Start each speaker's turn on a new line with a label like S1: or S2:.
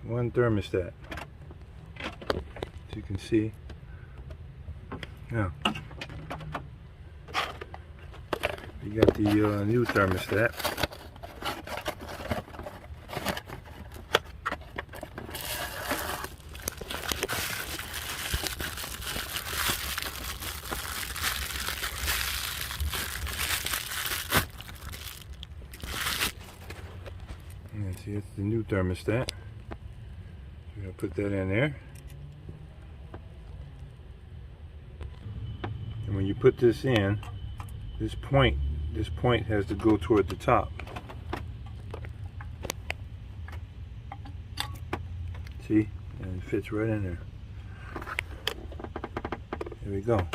S1: One thermostat, as you can see. Now you got the new thermostat. And see, it's the new thermostat. We're going to put that in there. And when you put this in, this point has to go toward the top. See? And it fits right in there. There we go.